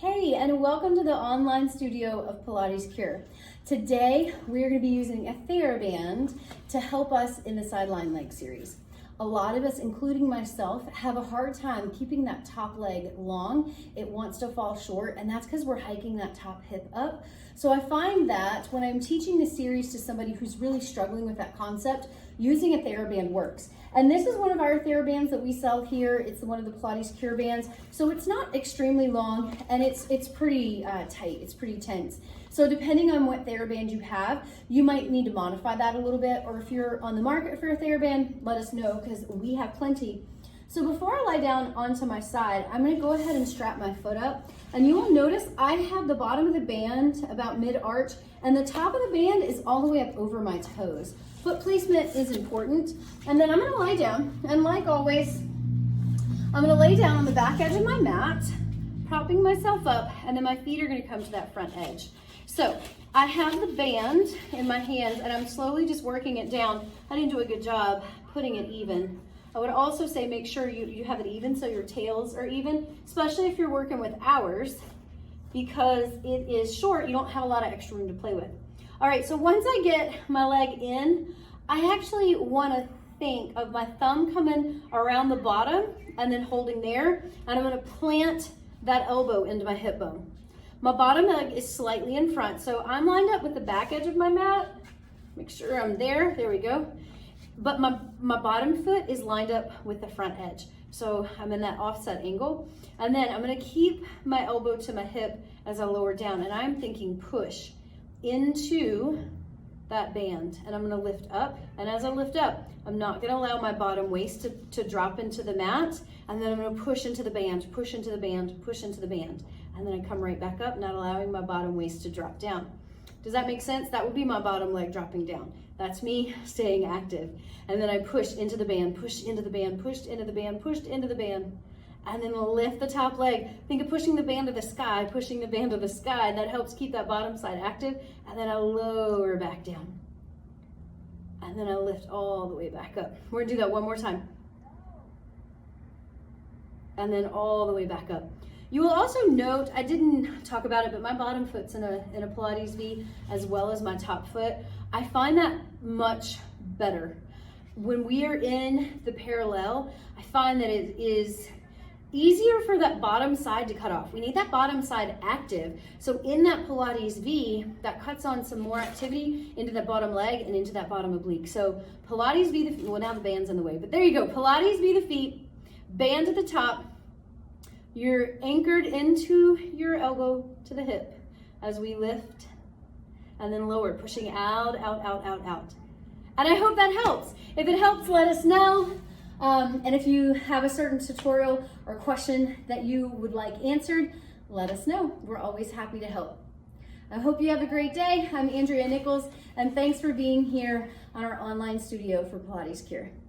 Hey, and welcome to the online studio of Pilates Cure. Today, we're going to be using a thera-band to help us in the sideline leg series. A lot of us, including myself, have a hard time keeping that top leg long. It wants to fall short, and that's because we're hiking that top hip up. So I find that when I'm teaching this series to somebody who's really struggling with that concept, using a thera-band works. And this is one of our thera-bands that we sell here. It's one of the Pilates Cure bands. So it's not extremely long, and it's pretty tight, it's pretty tense. So depending on what thera-band you have, you might need to modify that a little bit, or if you're on the market for a thera-band, let us know because we have plenty. So before I lie down onto my side, I'm gonna go ahead and strap my foot up, and you will notice I have the bottom of the band about mid-arch, and the top of the band is all the way up over my toes. Foot placement is important. And then I'm gonna lie down, and like always, I'm gonna lay down on the back edge of my mat, propping myself up, and then my feet are gonna come to that front edge. So I have the band in my hands, and I'm slowly just working it down. I didn't do a good job putting it even. I would also say make sure you have it even so your tails are even, especially if you're working with hours, because it is short, you don't have a lot of extra room to play with. All right, so once I get my leg in, I actually wanna think of my thumb coming around the bottom and then holding there, and I'm gonna plant that elbow into my hip bone. My bottom leg is slightly in front, so I'm lined up with the back edge of my mat. Make sure I'm there, there we go. But my bottom foot is lined up with the front edge. So I'm in that offset angle. And then I'm gonna keep my elbow to my hip as I lower down, and I'm thinking push into that band, and I'm gonna lift up, and as I lift up, I'm not gonna allow my bottom waist to drop into the mat, and then I'm gonna push into the band, push into the band, push into the band, and then I come right back up, not allowing my bottom waist to drop down. Does that make sense? That would be my bottom leg dropping down. That's me staying active. And then I push into the band, push into the band, pushed into the band, pushed into the band, and then lift the top leg. Think of pushing the band to the sky, pushing the band to the sky, and that helps keep that bottom side active. And then I lower back down. And then I lift all the way back up. We're gonna do that one more time. And then all the way back up. You will also note, I didn't talk about it, but my bottom foot's in a Pilates V as well as my top foot. I find that much better. When we are in the parallel, I find that it is easier for that bottom side to cut off. We need that bottom side active. So in that Pilates V, that cuts on some more activity into that bottom leg and into that bottom oblique. So Pilates V the feet, well now the band's in the way, but there you go. Pilates V the feet, band at the top. You're anchored into your elbow to the hip as we lift and then lower, pushing out, out, out, out, out. And I hope that helps. If it helps, let us know. And if you have a certain tutorial or question that you would like answered, let us know. We're always happy to help. I hope you have a great day. I'm Andrea Nichols, and thanks for being here on our online studio for Pilates Cure.